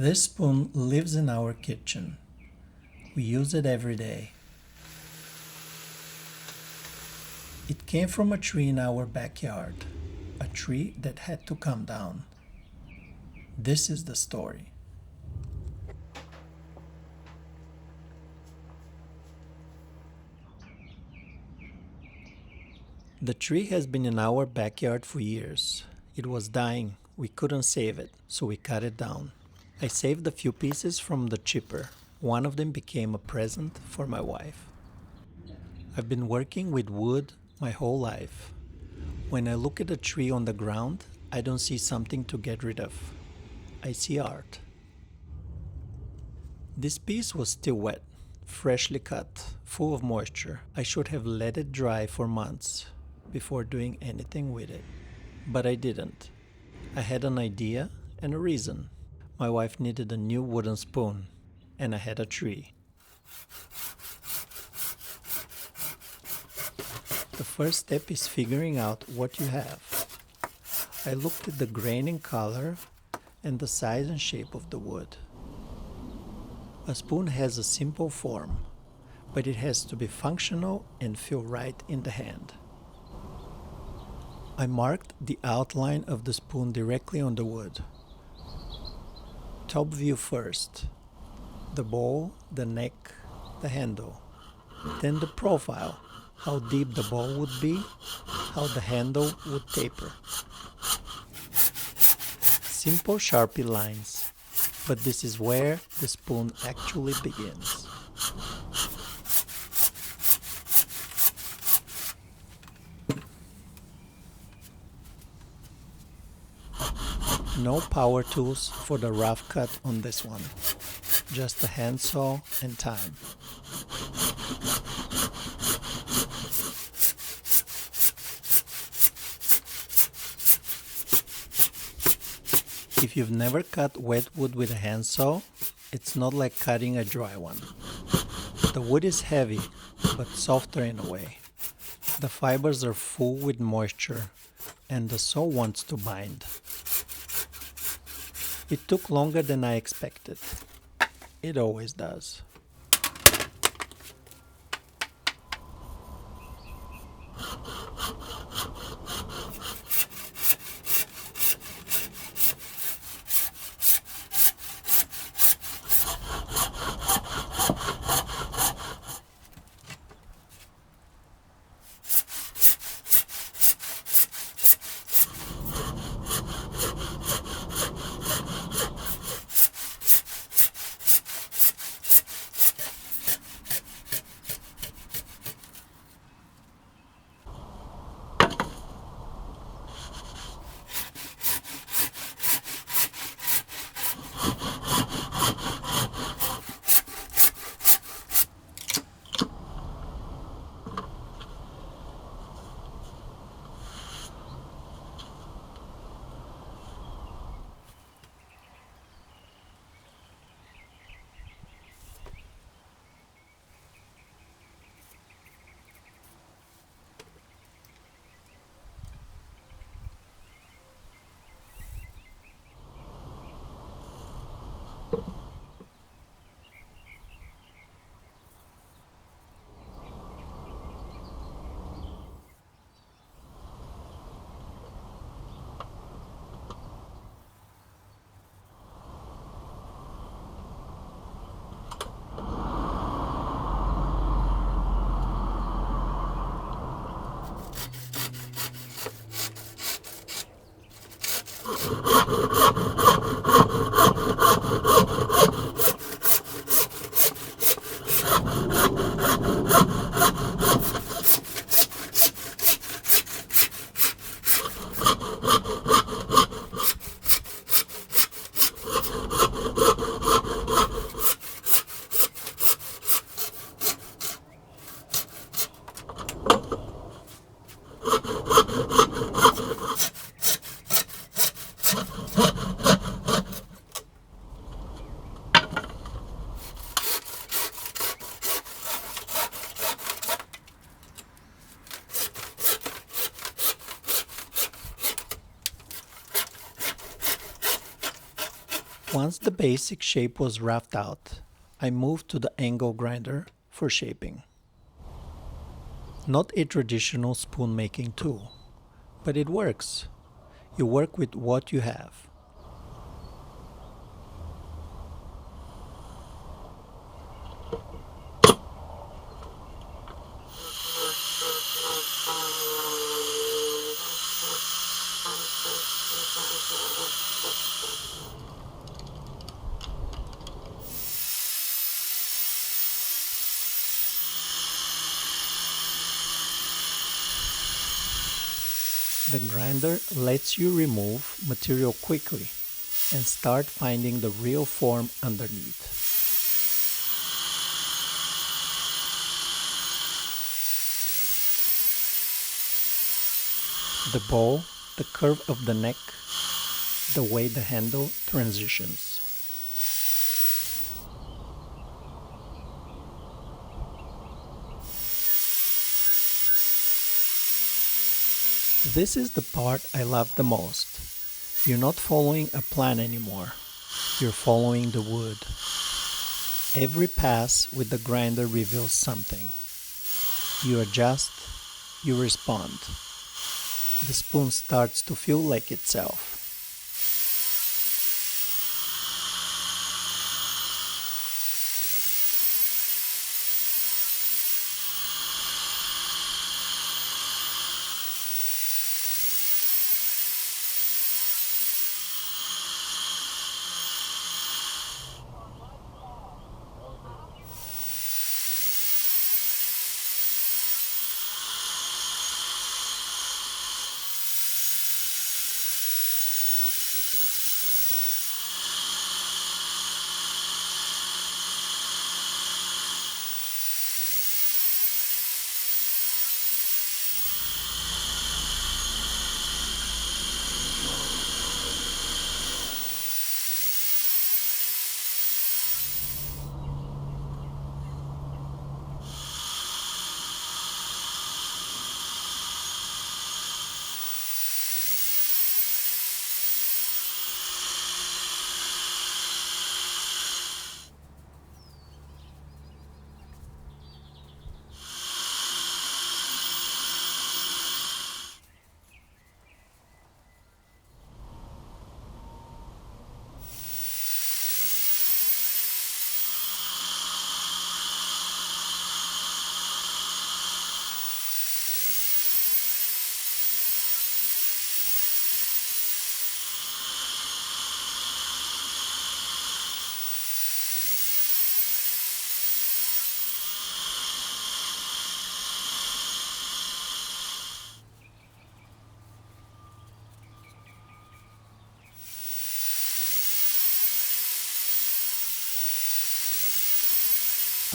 This spoon lives in our kitchen. We use it every day. It came from a tree in our backyard, a tree that had to come down. This is the story. The tree has been in our backyard for years. It was dying. We couldn't save it, so we cut it down. I saved a few pieces from the chipper. One of them became a present for my wife. I've been working with wood my whole life. When I look at a tree on the ground, I don't see something to get rid of. I see art. This piece was still wet, freshly cut, full of moisture. I should have let it dry for months before doing anything with it. But I didn't. I had an idea and a reason. My wife needed a new wooden spoon, and I had a tree. The first step is figuring out what you have. I looked at the grain and color and the size and shape of the wood. A spoon has a simple form, but it has to be functional and feel right in the hand. I marked the outline of the spoon directly on the wood. Top view first, the bowl, the neck, the handle, then the profile, how deep the bowl would be, how the handle would taper. Simple Sharpie lines, but this is where the spoon actually begins. No power tools for the rough cut on this one, just a handsaw and time. If you've never cut wet wood with a handsaw, it's not like cutting a dry one. The wood is heavy, but softer in a way. The fibers are full with moisture, and the saw wants to bind. It took longer than I expected. It always does. Once the basic shape was roughed out, I moved to the angle grinder for shaping. Not a traditional spoon making tool, but it works. You work with what you have. The grinder lets you remove material quickly and start finding the real form underneath. The bowl, the curve of the neck, the way the handle transitions. This is the part I love the most. You're not following a plan anymore. You're following the wood. Every pass with the grinder reveals something. You adjust, you respond. The spoon starts to feel like itself.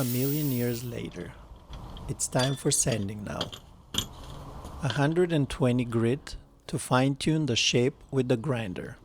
A million years later. It's time for sanding now. 120 grit to fine-tune the shape with the grinder.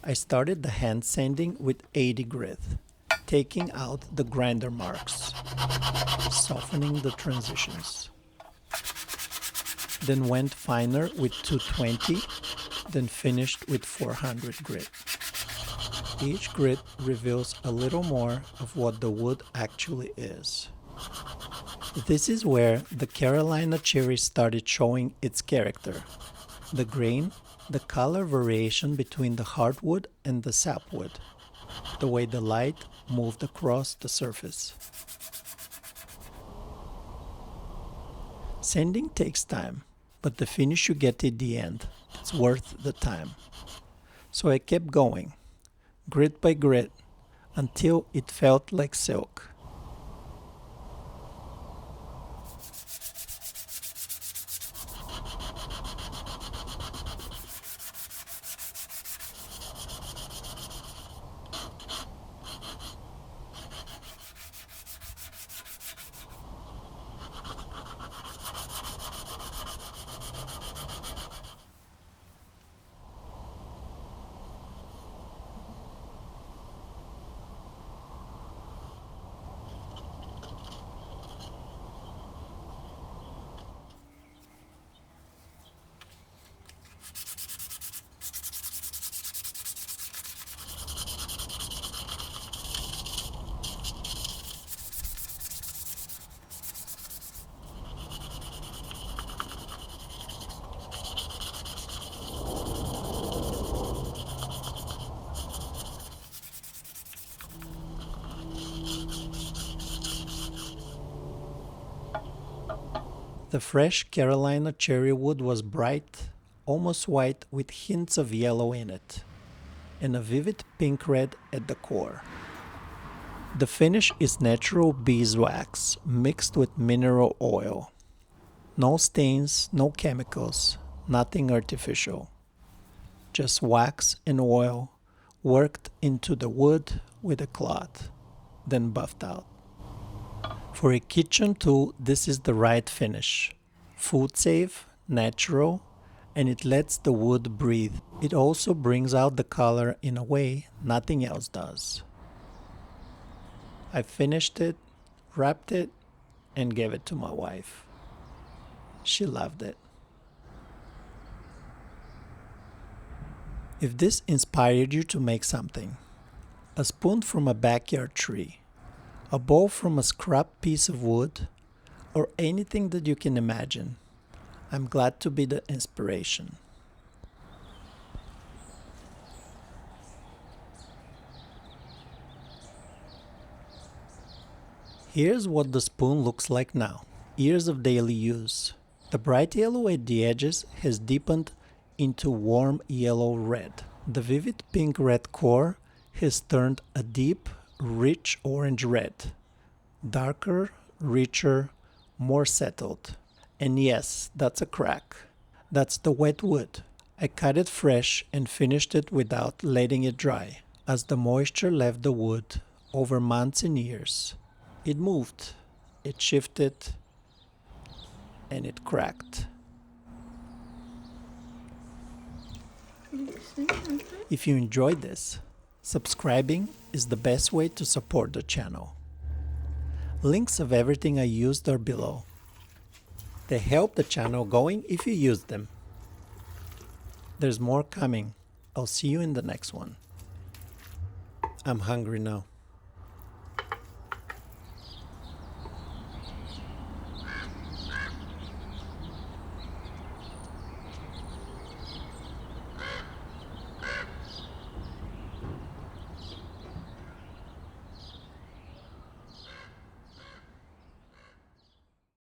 I started the hand sanding with 80 grit, taking out the grinder marks, softening the transitions. Then went finer with 220, then finished with 400 grit. Each grit reveals a little more of what the wood actually is. This is where the Carolina cherry started showing its character. The grain, the color variation between the hardwood and the sapwood, the way the light moved across the surface. Sanding takes time, but the finish you get at the end, it's worth the time. So I kept going, grit by grit, until it felt like silk. The fresh Carolina cherry wood was bright, almost white with hints of yellow in it, and a vivid pink red at the core. The finish is natural beeswax mixed with mineral oil. No stains, no chemicals, nothing artificial. Just wax and oil worked into the wood with a cloth, then buffed out. For a kitchen tool, this is the right finish. Food safe, natural, and it lets the wood breathe. It also brings out the color in a way nothing else does. I finished it, wrapped it, and gave it to my wife. She loved it. If this inspired you to make something, a spoon from a backyard tree, a bowl from a scrap piece of wood, or anything that you can imagine, I'm glad to be the inspiration. Here's what the spoon looks like now. Years of daily use. The bright yellow at the edges has deepened into warm yellow-red. The vivid pink-red core has turned a deep, rich orange red. Darker, richer, more settled. And yes, that's a crack. That's the wet wood. I cut it fresh and finished it without letting it dry. As the moisture left the wood over months and years, it moved, it shifted, and it cracked. If you enjoyed this, subscribing is the best way to support the channel. Links of everything I used are below. They help the channel going if you use them. There's more coming. I'll see you in the next one. I'm hungry now.